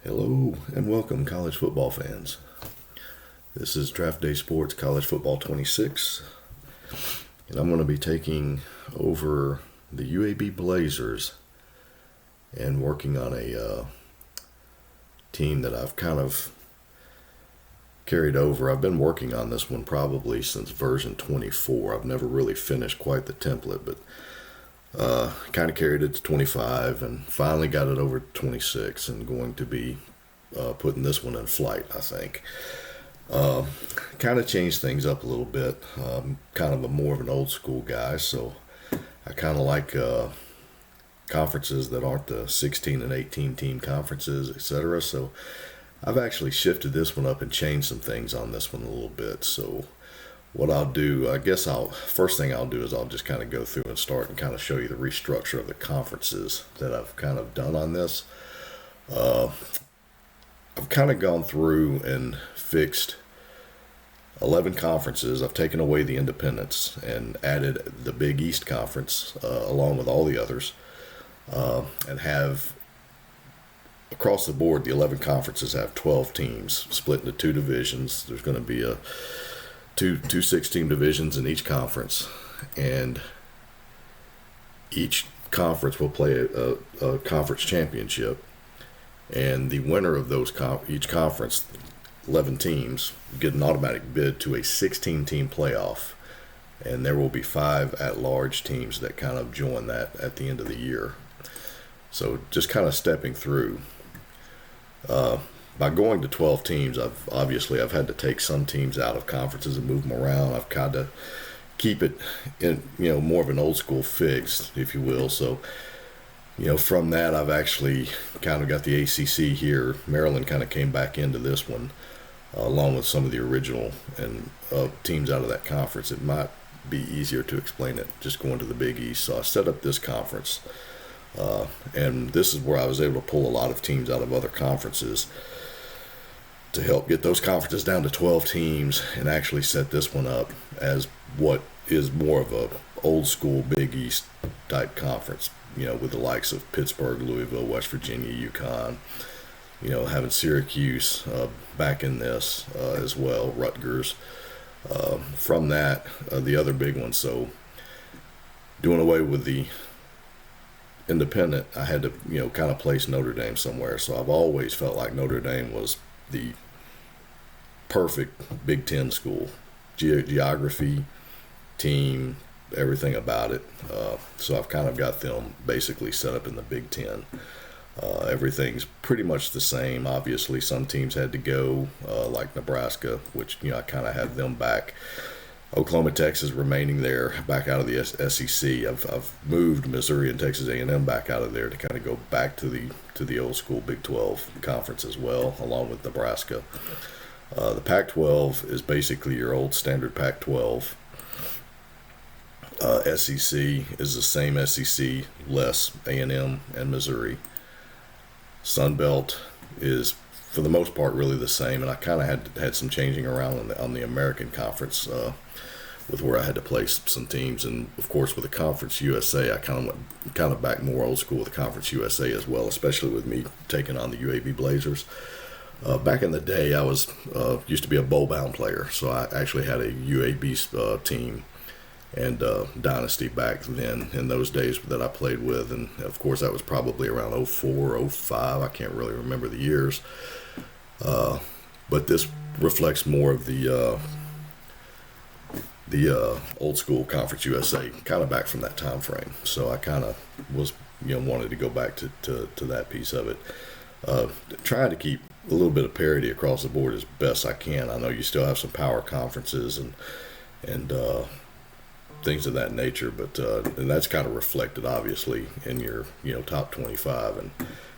Hello and welcome, college football fans. This is Draft Day Sports College Football 26, and I'm going to be taking over the UAB Blazers and working on a team that I've kind of carried over. I've been working on this one probably since version 24. I've never really finished quite the template, but kind of carried it to 25 and finally got it over to 26 and going to be putting this one in flight, I think. Kind of changed things up a little bit. Kind of more of an old school guy, so I kind of like conferences that aren't the 16 and 18 team conferences, etc. So I've actually shifted this one up and changed some things on this one a little bit. So what I'll do, first thing I'll do is I'll just kind of go through and start and kind of show you the restructure of the conferences that I've kind of done on this. I've kind of gone through and fixed 11 conferences. I've taken away the independents and added the Big East Conference along with all the others, and have across the board the 11 conferences have 12 teams split into two divisions. There's going to be two 6-team divisions in each conference, and each conference will play a conference championship, and the winner of those each conference, 11 teams, get an automatic bid to a 16-team playoff, and there will be 5 at-large teams that kind of join that at the end of the year. So just kind of stepping through. By going to 12 teams, I've had to take some teams out of conferences and move them around. I've kind of keep it in, more of an old school fix, if you will. So, from that, I've actually kind of got the ACC here. Maryland kind of came back into this one, along with some of the original and teams out of that conference. It might be easier to explain it just going to the Big East. So I set up this conference, and this is where I was able to pull a lot of teams out of other conferences to help get those conferences down to 12 teams and actually set this one up as what is more of a old school Big East type conference, with the likes of Pittsburgh, Louisville, West Virginia, UConn, having Syracuse back in this as well, Rutgers. From that, the other big one, so doing away with the independent, I had to, kind of place Notre Dame somewhere. So I've always felt like Notre Dame was the perfect Big Ten school. Geography, team, everything about it. So I've kind of got them basically set up in the Big Ten. Everything's pretty much the same. Obviously, some teams had to go, like Nebraska, which, I kind of have them back. Oklahoma, Texas remaining there, back out of the SEC. I've moved Missouri and Texas A&M back out of there to kind of go back to the old school Big 12 conference as well, along with Nebraska. The Pac-12 is basically your old standard Pac-12. SEC is the same SEC, less A&M and Missouri. Sun Belt is, for the most part, really the same, and I kind of had some changing around on the American Conference with where I had to place some teams, and of course with the Conference USA, I kind of back more old school with the Conference USA as well, especially with me taking on the UAB Blazers. Back in the day, I was used to be a bowl-bound player, so I actually had a UAB team and dynasty back then in those days that I played with, and of course that was probably around 04, 05. I can't really remember the years, but this reflects more of the old school Conference USA, kind of back from that time frame. So I kind of was wanted to go back to that piece of it, trying to keep a little bit of parity across the board as best I can. I know you still have some power conferences and things of that nature, but and that's kind of reflected obviously in your top 25 and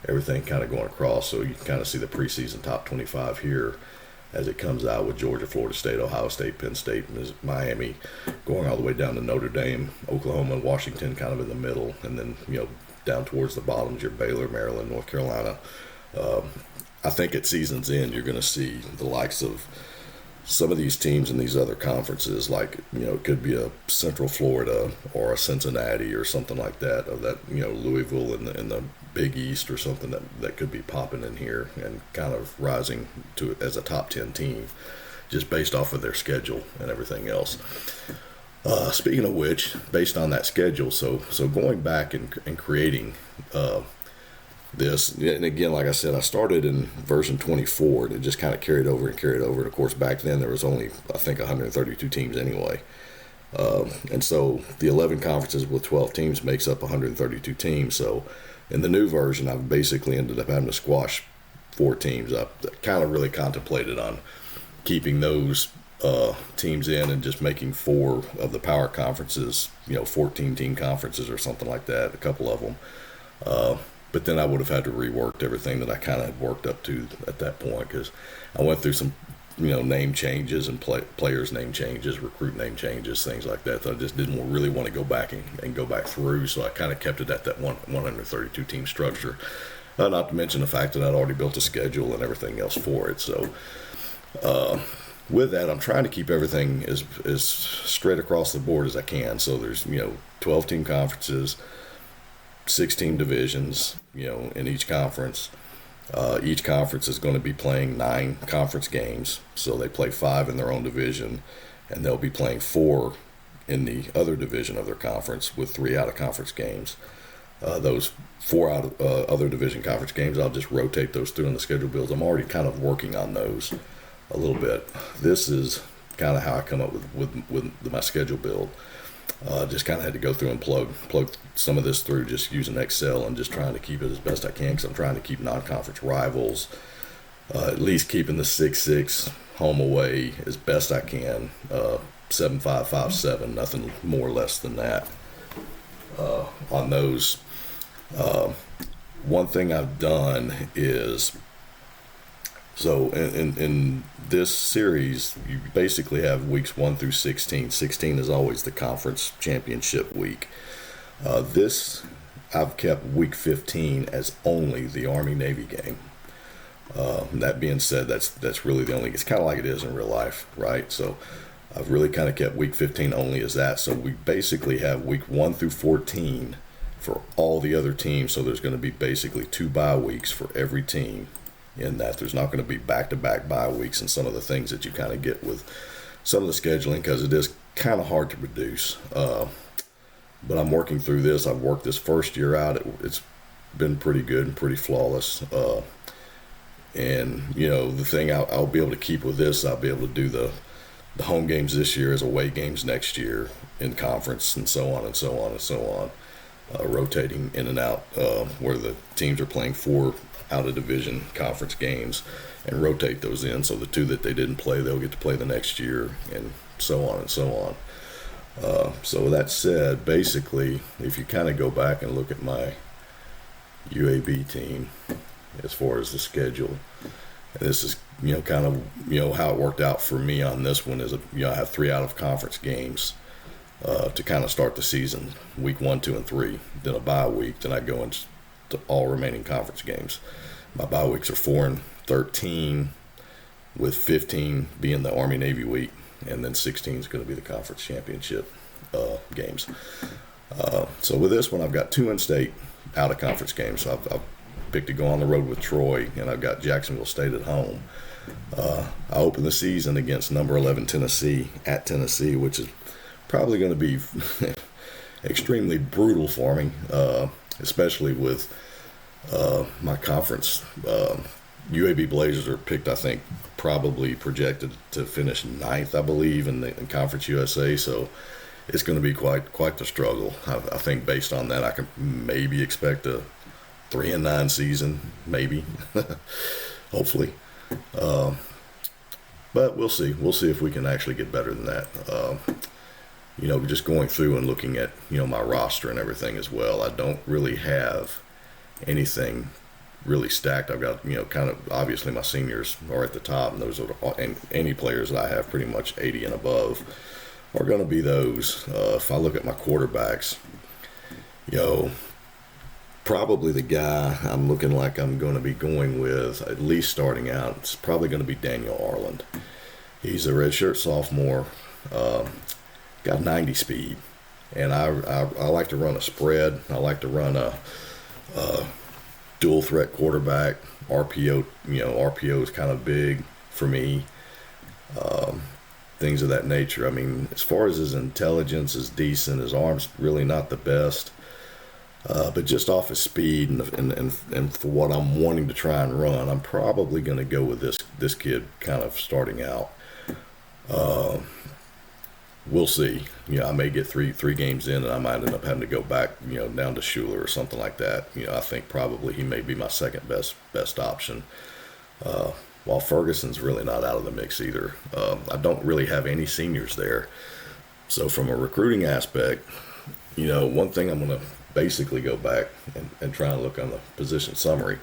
everything kind of going across. So you can kind of see the preseason top 25 here as it comes out with Georgia, Florida State, Ohio State, Penn State, Miami, going all the way down to Notre Dame, Oklahoma, and Washington kind of in the middle, and then down towards the bottoms your Baylor, Maryland, North Carolina. I think at season's end you're going to see the likes of some of these teams in these other conferences, like, it could be a Central Florida or a Cincinnati or something like that, or that, Louisville in the Big East or something that could be popping in here and kind of rising to as a top 10 team, just based off of their schedule and everything else. Speaking of which, based on that schedule, so going back and creating this, and again, like I said, I started in version 24, and it just kind of carried over. And of course, back then there was only, I think, 132 teams anyway. And so the 11 conferences with 12 teams makes up 132 teams. So in the new version, I've basically ended up having to squash 4 teams. I kind of really contemplated on keeping those teams in and just making 4 of the power conferences, 14 team conferences or something like that, a couple of them. But then I would have had to rework everything that I kind of had worked up to at that point, because I went through some, name changes and players' name changes, recruit name changes, things like that. So I just didn't really want to go back and go back through. So I kind of kept it at that 132 team structure. Not to mention the fact that I'd already built a schedule and everything else for it. So with that, I'm trying to keep everything as straight across the board as I can. So there's 12 team conferences, 16 divisions, in each conference. Each conference is going to be playing 9 conference games. So they play 5 in their own division, and they'll be playing 4 in the other division of their conference with 3 out-of-conference games. Those 4 out of other division conference games, I'll just rotate those through in the schedule builds. I'm already kind of working on those a little bit. This is kind of how I come up with my schedule build. Just kind of had to go through and plug some of this through just using Excel and just trying to keep it as best I can, because I'm trying to keep non-conference rivals, at least keeping the 6-6 home away as best I can, 7-5, 5-7, nothing more or less than that on those. One thing I've done is, so in this series, you basically have weeks 1 through 16. 16 is always the conference championship week. This, I've kept week 15 as only the Army-Navy game. That being said, that's really the only, it's kind of like it is in real life, right? So I've really kind of kept week 15 only as that. So we basically have week 1 through 14 for all the other teams. So there's going to be basically 2 bye weeks for every team. In that there's not going to be back-to-back bye weeks and some of the things that you kind of get with some of the scheduling, because it is kind of hard to produce. But I'm working through this. I've worked this first year out. It's been pretty good and pretty flawless. And, the thing I'll be able to keep with this, I'll be able to do the home games this year as away games next year in conference, and so on and so on and so on, rotating in and out, where the teams are playing 4 out of division conference games and rotate those in, so the 2 that they didn't play, they'll get to play the next year, and so on and so on. So with that said, basically, if you kind of go back and look at my UAB team as far as the schedule, and this is kind of how it worked out for me on this one is I have 3 out of conference games to kind of start the season, week 1, 2, and 3, then a bye week, then I go into all remaining conference games. My bye weeks are 4 and 13, with 15 being the Army-Navy week, and then 16 is going to be the conference championship games. So with this one, I've got 2 in-state out-of-conference games. So I've picked to go on the road with Troy, and I've got Jacksonville State at home. I open the season against number 11 Tennessee at Tennessee, which is probably going to be extremely brutal for me, especially with my conference. UAB Blazers are picked, I think, probably projected to finish 9th, I believe, in Conference USA. So it's going to be quite the struggle. I think based on that, I can maybe expect a 3-9 season, maybe, hopefully. But we'll see. We'll see if we can actually get better than that. Just going through and looking at, my roster and everything as well, I don't really have anything really stacked. I've got, kind of, obviously my seniors are at the top, and those are and any players that I have pretty much 80 and above are going to be those. If I look at my quarterbacks, probably the guy I'm looking like I'm going to be going with, at least starting out, it's probably going to be Daniel Arland. He's a redshirt sophomore, got 90 speed, and I like to run a spread. I like to run a dual threat quarterback. RPO, RPO is kind of big for me. Things of that nature. I mean, as far as his intelligence is decent, his arm's really not the best. But just off his speed and for what I'm wanting to try and run, I'm probably going to go with this kid kind of starting out. We'll see. I may get three games in, and I might end up having to go back, down to Schuler or something like that. I think probably he may be my second best option. While Ferguson's really not out of the mix either. I don't really have any seniors there. So from a recruiting aspect, one thing I'm going to basically go back and try and look on the position summary.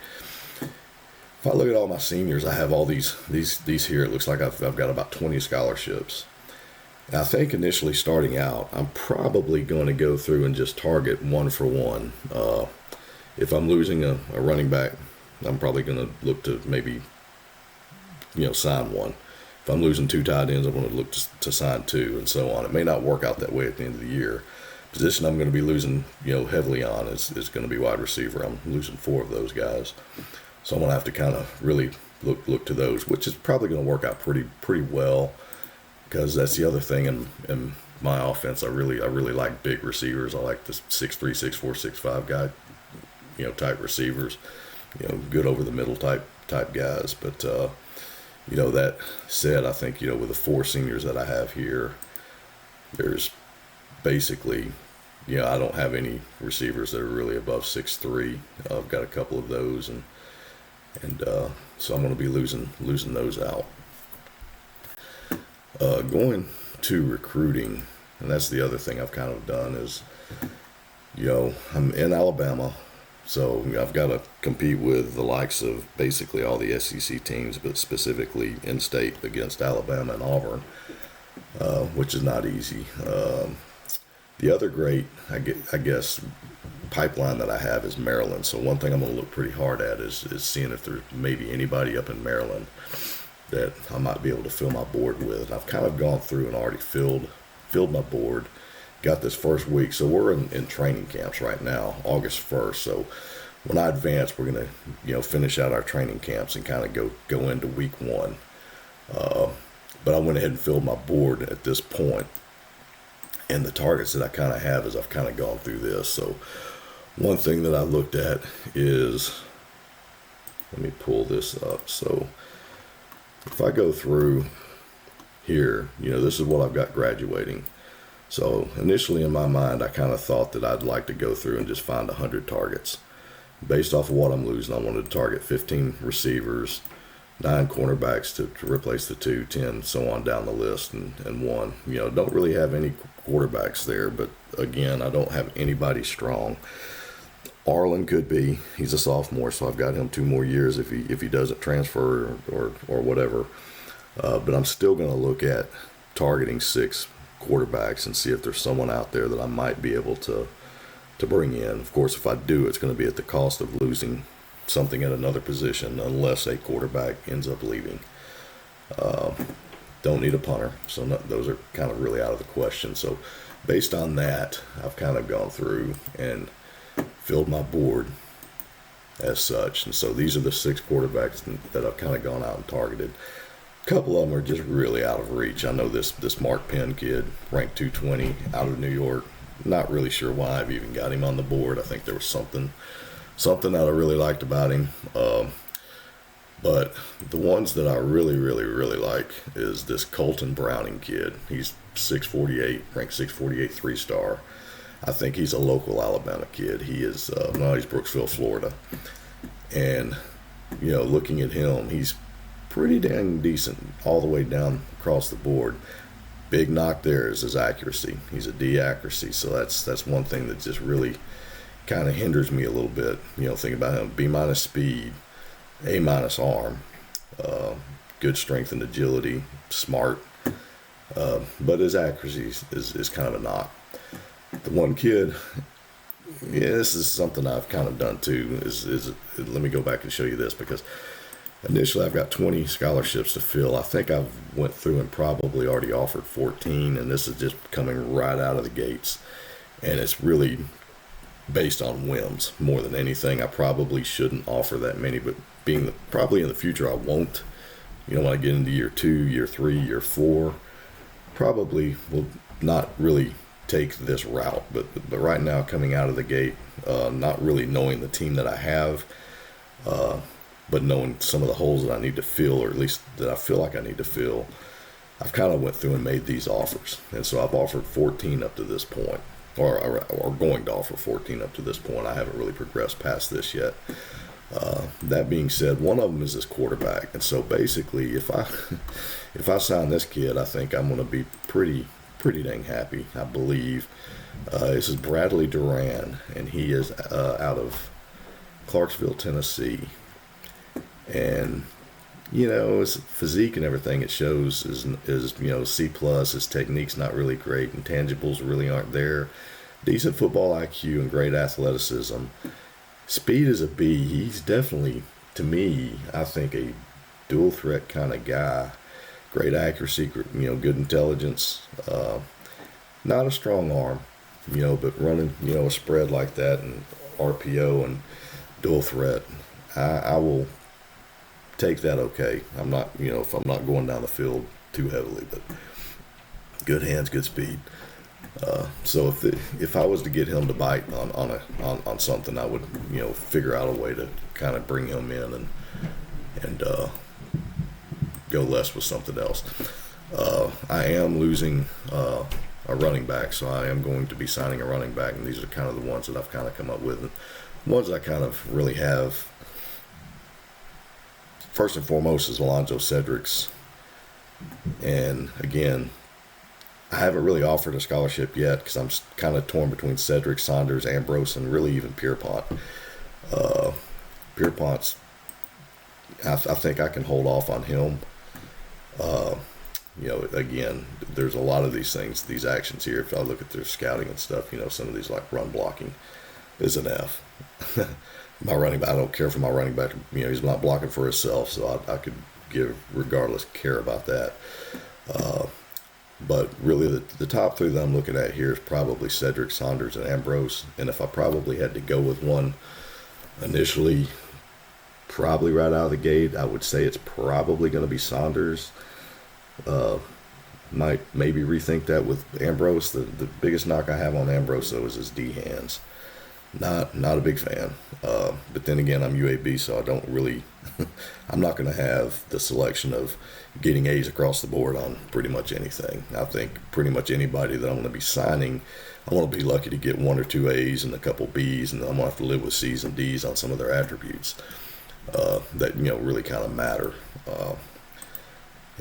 If I look at all my seniors, I have all these here. It looks like I've got about 20 scholarships. And I think initially starting out, I'm probably going to go through and just target one for one. If I'm losing a running back, I'm probably going to look to maybe sign one. If I'm losing two tight ends, I'm going to look to sign two, and so on. It may not work out that way at the end of the year. Position I'm going to be losing, heavily on is going to be wide receiver. I'm losing 4 of those guys, so I'm going to have to kind of really look to those, which is probably going to work out pretty well, because that's the other thing in my offense. I really like big receivers. I like the 6'3", 6'4", 6'5" guy, type receivers, good over the middle type guys, but. That said, I think, with the 4 seniors that I have here, there's basically, I don't have any receivers that are really above 6'3". I've got a couple of those, and so I'm going to be losing those out. Going to recruiting, and that's the other thing I've kind of done is, I'm in Alabama. So I've got to compete with the likes of basically all the SEC teams, but specifically in-state against Alabama and Auburn, which is not easy. The other great, I guess, pipeline that I have is Maryland. So one thing I'm going to look pretty hard at is seeing if there's maybe anybody up in Maryland that I might be able to fill my board with. And I've kind of gone through and already filled my board. Got this first week, so we're in training camps right now, August 1st. So when I advance, we're gonna finish out our training camps and kind of go into week 1. But I went ahead and filled my board at this point, and the targets that I kind of have is I've kind of gone through this. So one thing that I looked at is, let me pull this up. So if I go through here, this is what I've got graduating. So initially in my mind, I kind of thought that I'd like to go through and just find 100 targets. Based off of what I'm losing, I wanted to target 15 receivers, 9 cornerbacks to replace the 2, 10, so on down the list, and 1. Don't really have any quarterbacks there, but again, I don't have anybody strong. Arlen could be. He's a sophomore, so I've got him 2 more years if he doesn't transfer or whatever. But I'm still going to look at targeting 6 quarterbacks and see if there's someone out there that I might be able to bring in. Of course, if I do, it's going to be at the cost of losing something at another position unless a quarterback ends up leaving. Don't need a punter, so those are kind of really out of the question. So based on that, I've kind of gone through and filled my board as such. And so these are the 6 quarterbacks that I've kind of gone out and targeted. A couple of them are just really out of reach. I know this Mark Penn kid, ranked 220, out of New York. Not really sure why I've even got him on the board. I think there was something that I really liked about him. But the ones that I really like is this Colton Browning kid. He's 648, ranked 648, 3-star. I think he's a local Alabama kid. He is, he's Brooksville, Florida. And, looking at him, he's pretty dang decent all the way down across the board. Big knock there is his accuracy. He's a D accuracy, so that's one thing that just really kind of hinders me a little bit. Think about him: B- speed, A- arm, good strength and agility, smart, but his accuracy is kind of a knock. The one kid, this is something I've kind of done too. Is let me go back and show you this, because Initially, I've got 20 scholarships to fill. I think I've went through and probably already offered 14, and this is just coming right out of the gates. And it's really based on whims more than anything. I probably shouldn't offer that many, but probably in the future I won't. When I get into year 2, year 3, year 4, probably will not really take this route. But right now, coming out of the gate, not really knowing the team that I have, but knowing some of the holes that I need to fill, or at least that I feel like I need to fill, I've kind of went through and made these offers. And so I've offered 14 up to this point, or going to offer 14 up to this point. I haven't really progressed past this yet. That being said, one of them is this quarterback. And so basically, if I sign this kid, I think I'm going to be pretty dang happy, I believe. This is Bradley Duran, and he is out of Clarksville, Tennessee. And his physique and everything it shows is C+. His technique's not really great. Intangibles really aren't there. Decent football IQ and great athleticism. Speed is a B. He's definitely, to me, I think a dual threat kind of guy. Great accuracy, good intelligence. Not a strong arm, but running, a spread like that and RPO and dual threat, I will take that okay. I'm not, if I'm not going down the field too heavily, but good hands, good speed. So if I was to get him to bite on something, I would, figure out a way to kind of bring him in and go less with something else. I am losing a running back, so I am going to be signing a running back, and these are kind of the ones that I've kind of come up with. And ones I kind of really have, first and foremost, is Alonzo Cedrics. And again, I haven't really offered a scholarship yet because I'm kind of torn between Cedric, Saunders, Ambrose, and really even Pierpont. Pierpont's, I think I can hold off on him. Again, there's a lot of these things, these actions here. If I look at their scouting and stuff, some of these like run blocking is an F. My running back, I don't care for my running back. He's not blocking for himself, so I could care about that. But really, the top three that I'm looking at here is probably Cedric, Saunders, and Ambrose. And if I probably had to go with one initially, probably right out of the gate, I would say it's probably going to be Saunders. Might maybe rethink that with Ambrose. The biggest knock I have on Ambrose, though, is his D hands. Not a big fan. But then again, I'm UAB, so I don't really I'm not going to have the selection of getting A's across the board on pretty much anything. I think pretty much anybody that I'm going to be signing, I want to be lucky to get 1 or 2 A's and a couple B's, and then I'm going to have to live with C's and D's on some of their attributes that really kind of matter.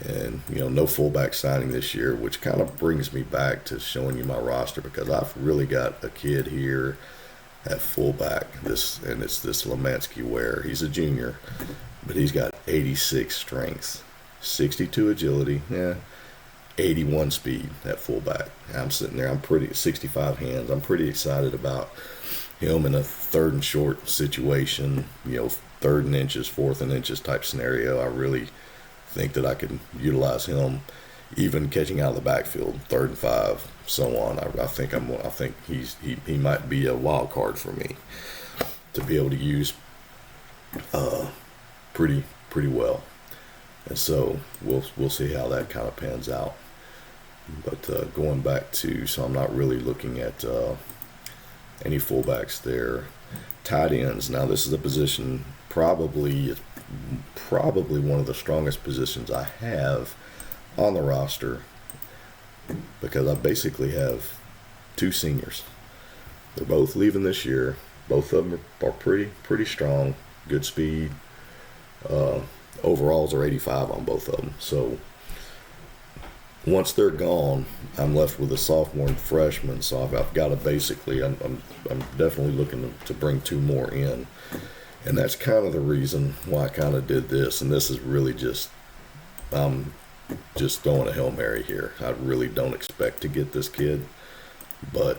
And no fullback signing this year, which kind of brings me back to showing you my roster, because I've really got a kid here at fullback. It's this Lemansky Ware. He's a junior, but he's got 86 strength, 62 agility, 81 speed at fullback. I'm sitting there. 65 hands. I'm pretty excited about him in a 3rd and short situation. 3rd and inches, 4th and inches type scenario. I really think that I could utilize him, even catching out of the backfield, 3rd and 5, so on. I think he might be a wild card for me to be able to use pretty well. And so we'll see how that kind of pans out. But going back to, so I'm not really looking at any fullbacks there. Tight ends. Now this is a position probably one of the strongest positions I have on the roster, because I basically have 2 seniors. They're both leaving this year. Both of them are pretty strong, good speed. Overalls are 85 on both of them. So once they're gone, I'm left with a sophomore and freshman. So I've got to basically, I'm definitely looking to bring 2 more in. And that's kind of the reason why I kind of did this. And this is really just throwing a Hail Mary here. I really don't expect to get this kid. But,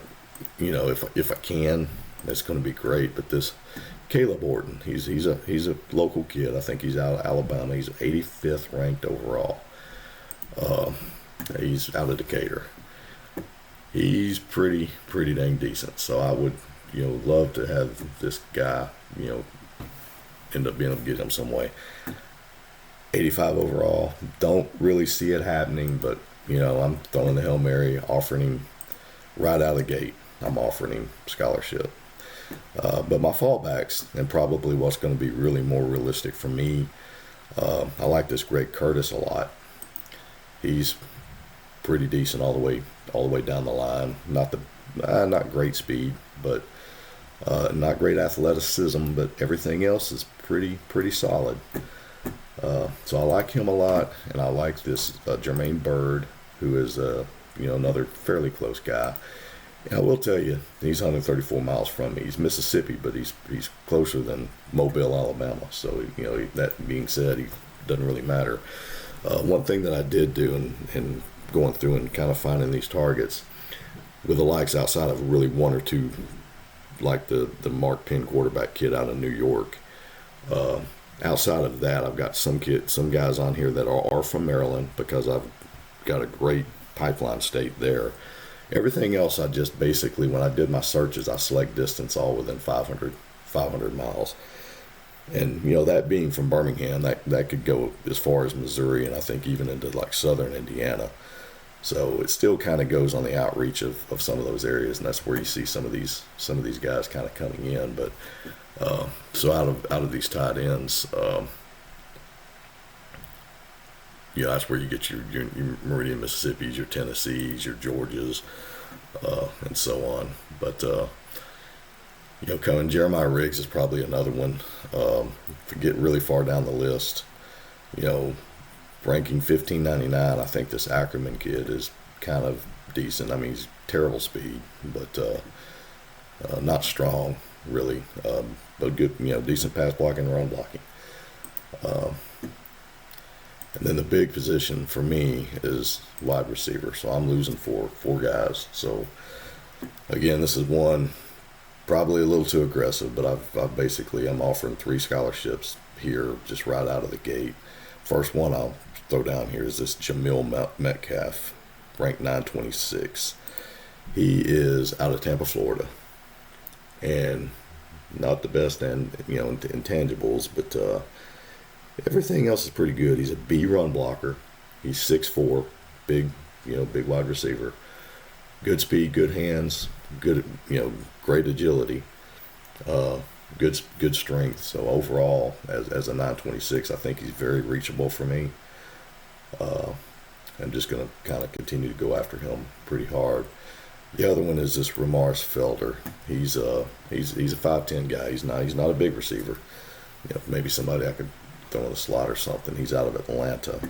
if I can, it's going to be great. But this Caleb Orton. He's a local kid. I think he's out of Alabama. He's 85th ranked overall. He's out of Decatur. He's pretty dang decent. So I would, love to have this guy, end up being able to get him some way. 85 overall. Don't really see it happening, but I'm throwing the Hail Mary, offering him right out of the gate. I'm offering him scholarship. But my fallbacks, and probably what's going to be really more realistic for me, I like this Greg Curtis a lot. He's pretty decent all the way down the line. Not great speed, but not great athleticism, but everything else is pretty solid. So I like him a lot, and I like this Jermaine Bird, who is another fairly close guy. And I will tell you, he's 134 miles from me. He's Mississippi, but he's closer than Mobile, Alabama. So that being said, he doesn't really matter. One thing that I did do in going through and kind of finding these targets with the likes outside of really one or two, like the Mark Penn quarterback kid out of New York. Outside of that, I've got some guys on here that are from Maryland, because I've got a great pipeline state there. Everything else, I just basically, when I did my searches, I select distance all within 500 miles. And, that being from Birmingham, that could go as far as Missouri, and I think even into like southern Indiana. So it still kind of goes on the outreach of some of those areas, and that's where you see some of these guys kind of coming in. But so out of these tight ends, that's where you get your Meridian Mississippis, your Tennessees, your Georgias, and so on. But coming Jeremiah Riggs is probably another one. If you get really far down the list, ranking 1599, I think this Ackerman kid is kind of decent. I mean, he's terrible speed, but not strong really, but good, decent pass blocking and run blocking. And then the big position for me is wide receiver. So I'm losing four guys. So again, this is one probably a little too aggressive, but I'm offering 3 scholarships here just right out of the gate. First one I'll throw down here is this Jamil Metcalf, ranked 926. He is out of Tampa, Florida, and not the best intangibles, but everything else is pretty good. He's a B run blocker. He's 6'4", big wide receiver. Good speed, good hands, good, great agility, good strength. So overall, as a 926, I think he's very reachable for me. I'm just going to kind of continue to go after him pretty hard. The other one is this Ramars Felder. He's a 5'10" guy. He's not a big receiver. Maybe somebody I could throw in the slot or something. He's out of Atlanta.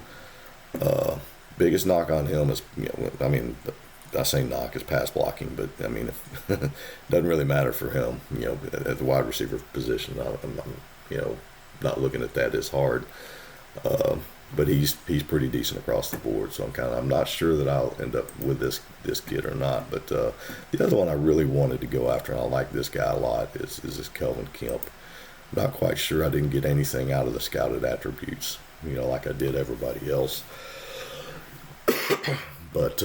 Biggest knock on him is, I say knock is pass blocking, but it doesn't really matter for him. At the wide receiver position, I'm not looking at that as hard. But he's pretty decent across the board. So I'm not sure that I'll end up with this kid or not. But the other one I really wanted to go after, and I like this guy a lot, is this Kelvin Kemp. Not quite sure I didn't get anything out of the scouted attributes, like I did everybody else. But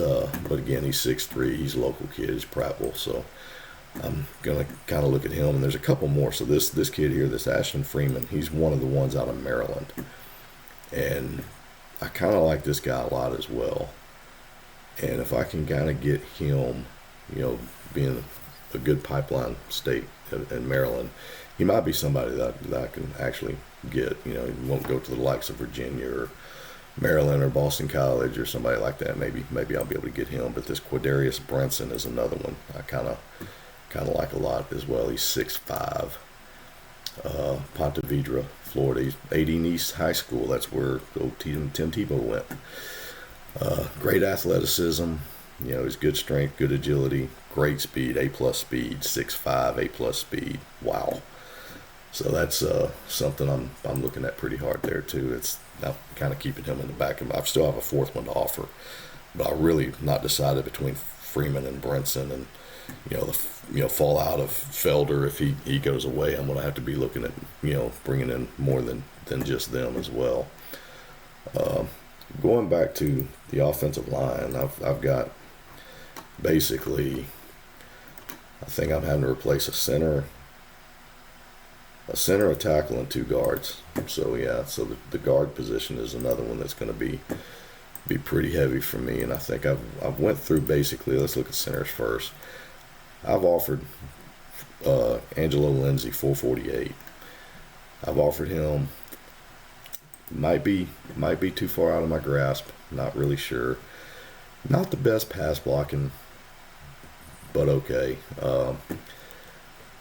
again, he's 6'3", he's a local kid, he's Prattville, so I'm gonna kind of look at him. And there's a couple more. So this kid here, this Ashton Freeman, he's one of the ones out of Maryland, and I kind of like this guy a lot as well. And if I can kind of get him, being a good pipeline state in Maryland, he might be somebody that I can actually get. He won't go to the likes of Virginia or Maryland or Boston College or somebody like that. Maybe I'll be able to get him. But this Quadarius Brinson is another one I kind of like a lot as well. He's 6'5". Ponte Vedra, Florida. He's 80 East High School. That's where Tim Tebow went. Great athleticism. He's good strength, good agility, great speed, A+ speed, 6'5", A+ speed. Wow. So that's something I'm looking at pretty hard there too. I'm kind of keeping him in the back of I still have a fourth one to offer, but I really not decided between Freeman and Brinson, and fallout of Felder. If he goes away, I'm going to have to be looking at, bringing in more than just them as well. Going back to the offensive line, I've got basically, I think I'm having to replace a center, a tackle, and 2 guards. So yeah, so the guard position is another one that's going to be pretty heavy for me. And I think I've went through basically. Let's look at centers first. I've offered Angelo Lindsay 448. I've offered him. Might be too far out of my grasp. Not really sure. Not the best pass blocking, but okay.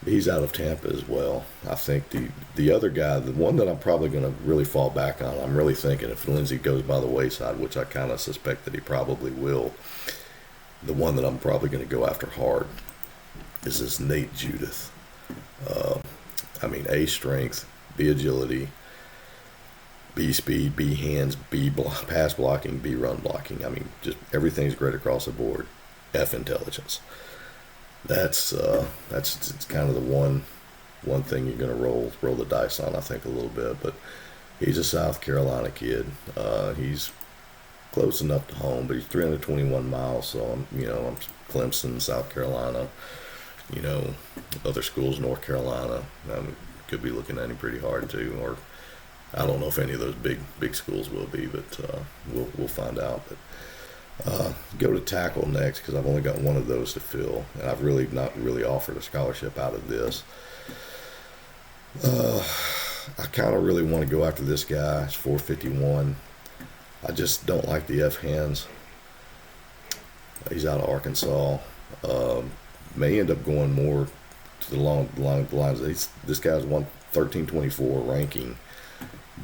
He's out of Tampa as well. I think the other guy, the one that I'm probably going to really fall back on, I'm really thinking if Lindsay goes by the wayside, which I kind of suspect that he probably will, the one that I'm probably going to go after hard is this Nate Judith. A strength, B agility, B speed, B hands, pass blocking, B run blocking. Just everything's great across the board. F intelligence. That's kind of the one thing you're going to roll the dice on, I think, a little bit. But he's a South Carolina kid. He's close enough to home, but he's 321 miles. So I'm Clemson, South Carolina, other schools, North Carolina. Could be looking at him pretty hard too. Or I don't know if any of those big schools will be, but we'll find out. But go to tackle next, because I've only got one of those to fill, and I've really not really offered a scholarship out of this. I kind of really want to go after this guy. It's 451. I just don't like the F hands. He's out of Arkansas. May end up going more to the lines. This guy's 1324 ranking,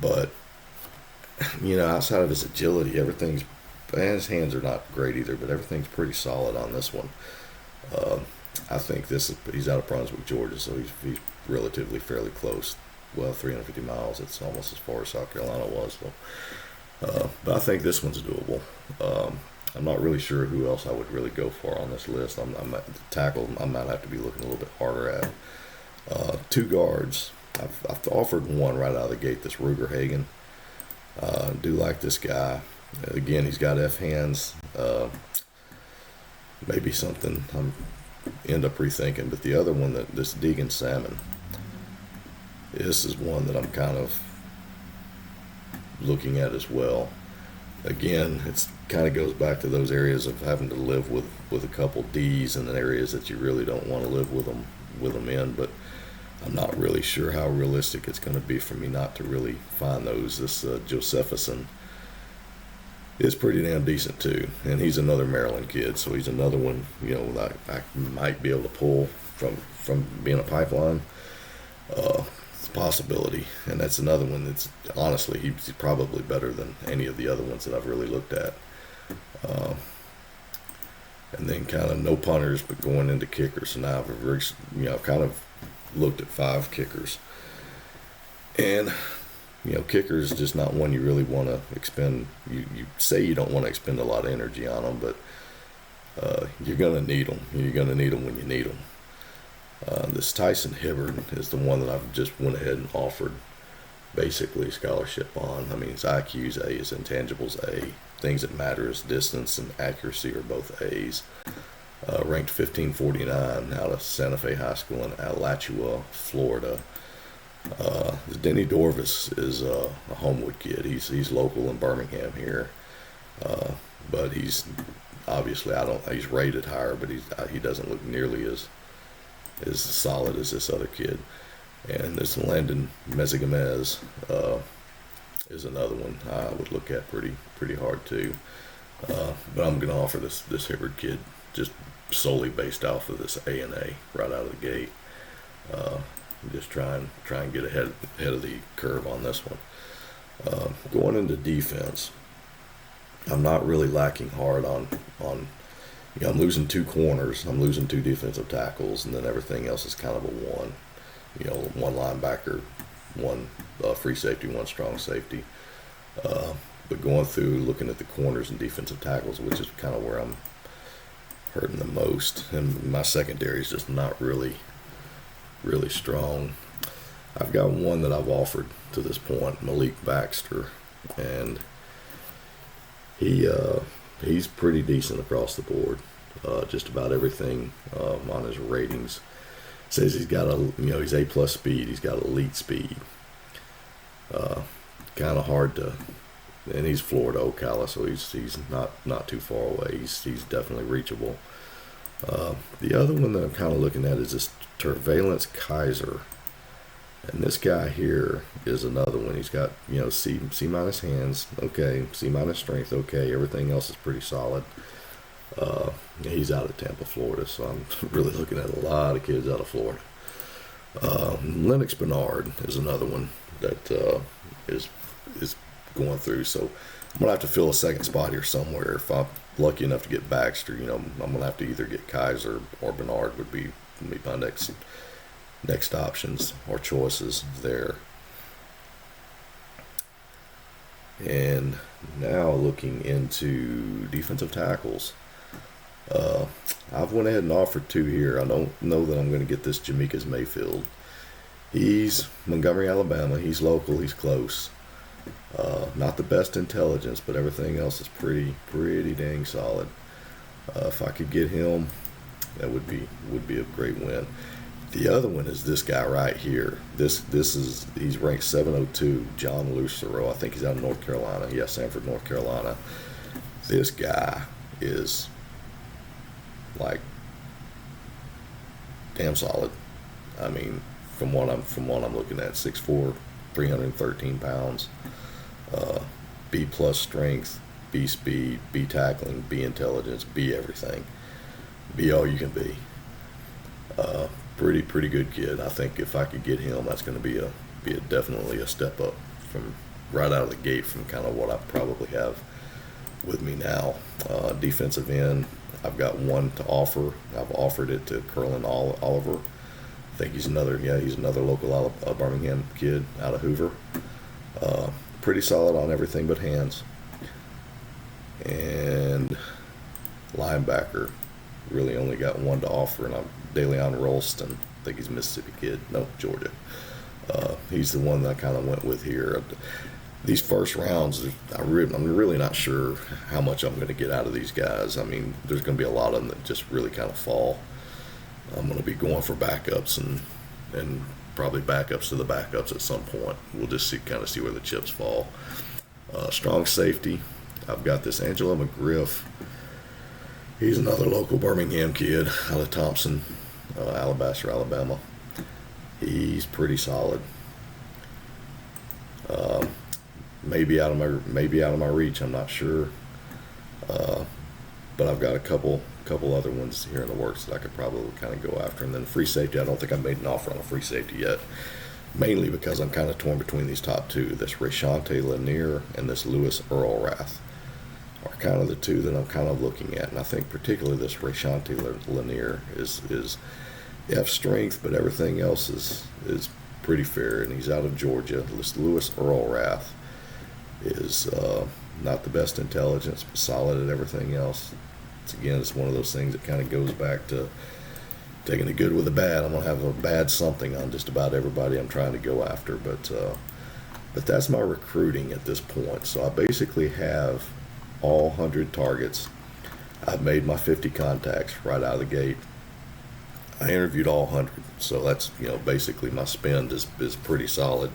but outside of his agility, everything's. And his hands are not great either, but everything's pretty solid on this one. I think he's out of Brunswick, Georgia, so he's relatively fairly close. Well, 350 miles, it's almost as far as South Carolina was. So, but I think this one's doable. I'm not really sure who else I would really go for on this list. I'm at the tackle, I might have to be looking a little bit harder at. 2 guards. I've offered one right out of the gate, this Ruger Hagen. Do like this guy. Again, he's got F hands. Maybe something I'm end up rethinking. But the other one, this Deegan Salmon, this is one that I'm kind of looking at as well. Again, it's kind of goes back to those areas of having to live with a couple D's in the areas that you really don't want to live with them in. But I'm not really sure how realistic it's going to be for me not to really find those. This Josephson is pretty damn decent too, and he's another Maryland kid, so he's another one that I might be able to pull from being a pipeline. It's a possibility, and that's another one that's honestly he's probably better than any of the other ones that I've really looked at. And then kind of no punters, but going into kickers. So now I've kind of looked at 5 kickers, and kicker is just not one you really want to expend. You say you don't want to expend a lot of energy on them, but you're going to need them. You're going to need them when you need them. This Tyson Hibbard is the one that I've just went ahead and offered basically scholarship on. His IQ's A, his intangibles A. Things that matter is distance and accuracy are both A's. Ranked 1549 out of Santa Fe High School in Alachua, Florida. Denny Dorvis is a Homewood kid. He's local in Birmingham here, but he's obviously he's rated higher, but he doesn't look nearly as solid as this other kid. And this Landon Mezigamez is another one I would look at pretty hard too. But I'm going to offer this Hibbard kid just solely based off of this A&A right out of the gate. Just try and get ahead of the curve on this one. Going into defense, I'm not really lacking hard on I'm losing 2 corners, I'm losing 2 defensive tackles, and then everything else is kind of a one. One linebacker, one free safety, one strong safety. But going through looking at the corners and defensive tackles, which is kind of where I'm hurting the most, and my secondary is just not really strong. I've got one that I've offered to this point, Malik Baxter, and he's pretty decent across the board. Just about everything on his ratings says he's got he's A+ speed, he's got elite speed. Kind of hard to, and he's Florida Ocala, so he's not too far away. He's definitely reachable. The other one that I'm kind of looking at is this Tervalence Kaiser. And this guy here is another one. He's got, C- minus hands, okay, C- strength, okay. Everything else is pretty solid. He's out of Tampa, Florida, so I'm really looking at a lot of kids out of Florida. Lennox Bernard is another one that is going through. So I'm going to have to fill a second spot here somewhere. If I'm lucky enough to get Baxter, I'm going to have to either get Kaiser or Bernard would be my next options or choices there. And now looking into defensive tackles. I've went ahead and offered 2 here. I don't know that I'm going to get this Jamekas Mayfield. He's Montgomery, Alabama. He's local. He's close. Not the best intelligence, but everything else is pretty dang solid. If I could get him, that would be a great win. The other one is this guy right here. He's ranked 702, John Lucero. I think he's out of North Carolina. Yeah, Sanford, North Carolina. This guy is like damn solid. I mean, from what I'm looking at, 6'4", 313 pounds, B+ strength, B speed, B tackling, B intelligence, B everything, B all you can be. Pretty good kid. I think if I could get him, that's going to be definitely a step up from right out of the gate from kind of what I probably have with me now. Defensive end, I've got one to offer. I've offered it to Curlin Oliver. I think he's another local Birmingham kid out of Hoover. Pretty solid on everything but hands. And linebacker, really only got one to offer, and I'm DeLeon Ralston. I think he's a Mississippi kid. No, Georgia. He's the one that I kind of went with here. These first rounds, I'm really not sure how much I'm going to get out of these guys. I mean, there's going to be a lot of them that just really kind of fall. I'm going to be going for backups and probably backups to the backups at some point. We'll just see where the chips fall. Strong safety, I've got this Angelo McGriff. He's another local Birmingham kid out of Thompson, Alabaster, Alabama. He's pretty solid. Maybe out of my reach. I'm not sure. But I've got a couple other ones here in the works that I could probably kind of go after. And then free safety, I don't think I've made an offer on a free safety yet. Mainly because I'm kind of torn between these top 2, this Rayshante Lanier and this Lewis Earlrath. Are kind of the 2 that I'm kind of looking at, and I think particularly this Rayshante Lanier is F strength, but everything else is pretty fair, and he's out of Georgia. This Lewis Earlrath is not the best intelligence, but solid at everything else. It's one of those things that kind of goes back to taking the good with the bad. I'm gonna have a bad something on just about everybody I'm trying to go after, but that's my recruiting at this point. So I basically have all 100 targets. I've made my 50 contacts right out of the gate. I interviewed all 100, so that's basically my spend is pretty solid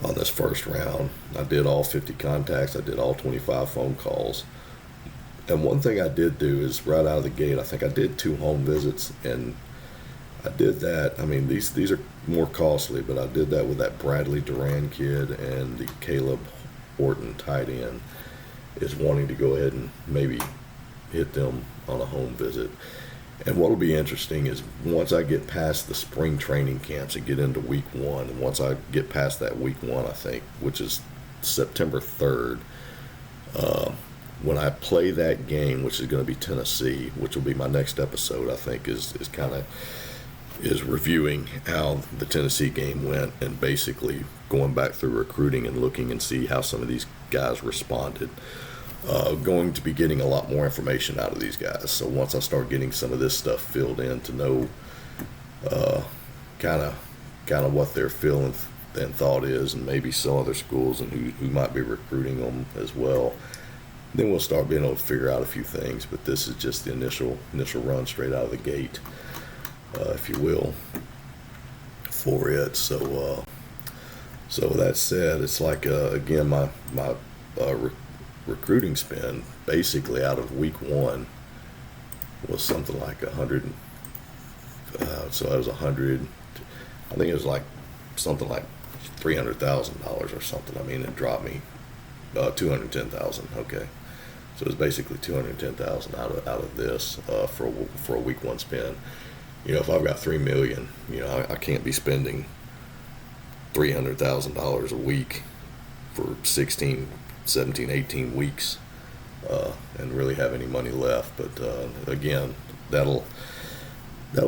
on this first round. I did all 50 contacts. I did all 25 phone calls. And one thing I did do is right out of the gate, I think I did 2 home visits, and I did that. I mean, these are more costly, but I did that with that Bradley Duran kid and the Caleb Horton tight end. Is wanting to go ahead and maybe hit them on a home visit. And what will be interesting is once I get past the spring training camps and get into week 1, and once I get past that week 1, I think, which is September 3rd, when I play that game, which is going to be Tennessee, which will be my next episode, I think, is reviewing how the Tennessee game went and basically going back through recruiting and looking and see how some of these guys responded. going to be getting a lot more information out of these guys. So once I start getting some of this stuff filled in to know kind of what their feeling and thought is, and maybe some other schools and who might be recruiting them as well, then we'll start being able to figure out a few things. But this is just the initial run straight out of the gate, if you will, for it. So that said, it's like again, my recruiting spend basically out of week one was something like 100. So I was 100. I think it was like something like $300,000 or something. I mean, it dropped me $210,000. Okay, so it was basically $210,000 out of this for a week one spend. If I've got $3 million, I can't be spending $300,000 a week for 16, 17, 18 weeks and really have any money left. But again, that'll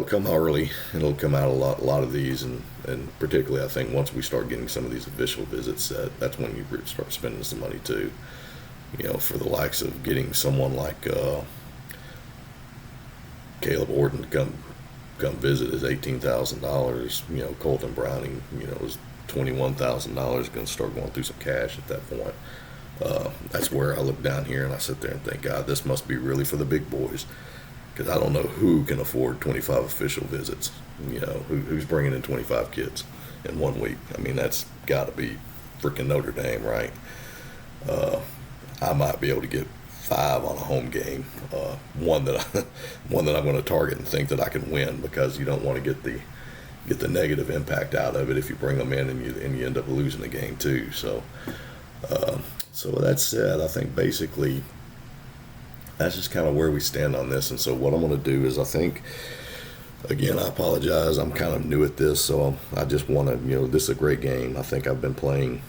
come early. It'll come out a lot of these, and particularly I think once we start getting some of these official visits, that's when you start spending some money too. For the likes of getting someone like Caleb Orton to come visit is $18,000. Colton Browning, is $21,000. Going to start going through some cash at that point. That's where I look down here and I sit there and think, God, this must be really for the big boys, because I don't know who can afford 25 official visits. Who's bringing in 25 kids in 1 week? I mean, that's got to be freaking Notre Dame, right? I might be able to get 5 on a home game, one that I'm going to target and think that I can win, because you don't want to get the negative impact out of it if you bring them in and you end up losing the game too. So with that said, I think basically that's just kind of where we stand on this. And so what I'm going to do is, I think, again, I apologize, I'm kind of new at this, so I just want to, this is a great game. I think I've been playing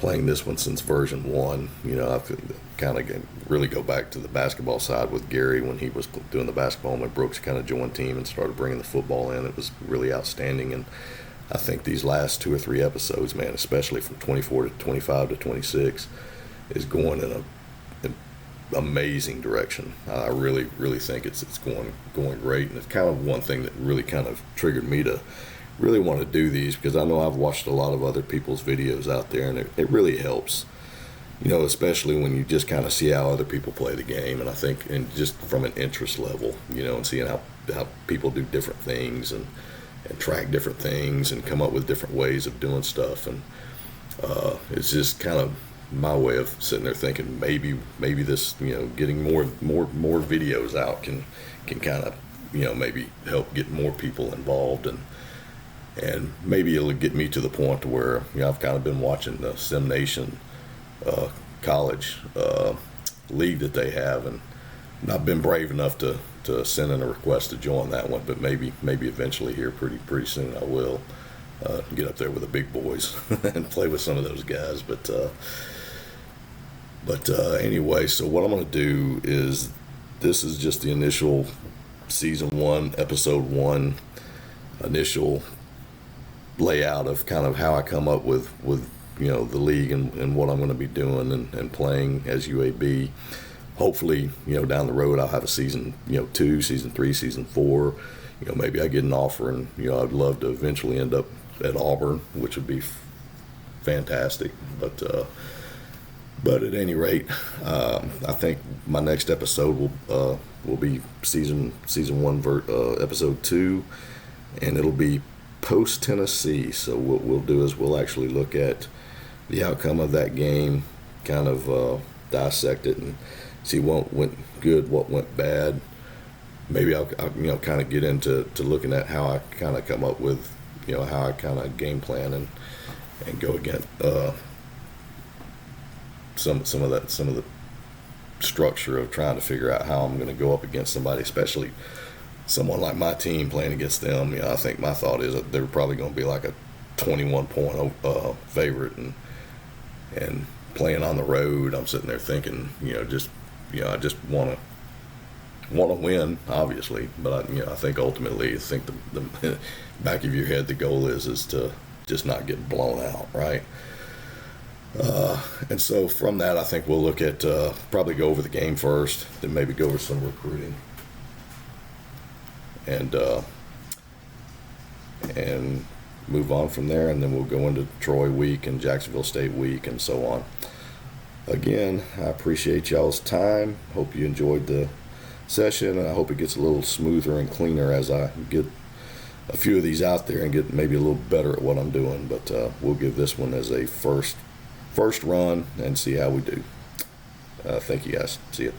this one since version 1. I've kind of really go back to the basketball side with Gary when he was doing the basketball, when Brooks kind of joined team and started bringing the football in. It was really outstanding. And I think these last 2 or 3 episodes, man, especially from 24 to 25 to 26, is going in an amazing direction. I really, really think it's going great. And it's kind of one thing that really kind of triggered me to really want to do these, because I know I've watched a lot of other people's videos out there, and it really helps, especially when you just kind of see how other people play the game. And I think, and just from an interest level, and seeing how people do different things and track different things and come up with different ways of doing stuff. And it's just kind of my way of sitting there thinking maybe this, getting more videos out can kind of, maybe help get more people involved, and maybe it'll get me to the point to where, I've kind of been watching the Sim Nation college league that they have, and I've been brave enough to send in a request to join that one. But maybe eventually here pretty soon I will get up there with the big boys and play with some of those guys. But anyway, so what I'm going to do is, this is just the initial season 1, episode 1, initial layout of kind of how I come up with the league and what I'm going to be doing and playing as UAB. Hopefully, down the road I'll have a season 2, season 3, season 4. Maybe I get an offer, and I'd love to eventually end up at Auburn, which would be fantastic. But at any rate, I think my next episode will be season 1 episode 2, and it'll be post Tennessee. So what we'll do is we'll actually look at the outcome of that game, kind of dissect it and see what went good, what went bad. Maybe I'll kind of get into looking at how I kind of come up with how I kind of game plan and go against some of the structure of trying to figure out how I'm going to go up against somebody, especially someone like my team playing against them. I think my thought is that they're probably going to be like a 21-point favorite, and playing on the road, I'm sitting there thinking, I just want to win, obviously, but I think ultimately, the back of your head, the goal is to just not get blown out, right? And so from that, I think we'll look at probably go over the game first, then maybe go over some recruiting, and and move on from there, and then we'll go into Troy week and Jacksonville State week and so on. Again, I appreciate y'all's time. Hope you enjoyed the session, and I hope it gets a little smoother and cleaner as I get a few of these out there and get maybe a little better at what I'm doing. But we'll give this one as a first run and see how we do. Thank you guys. See you.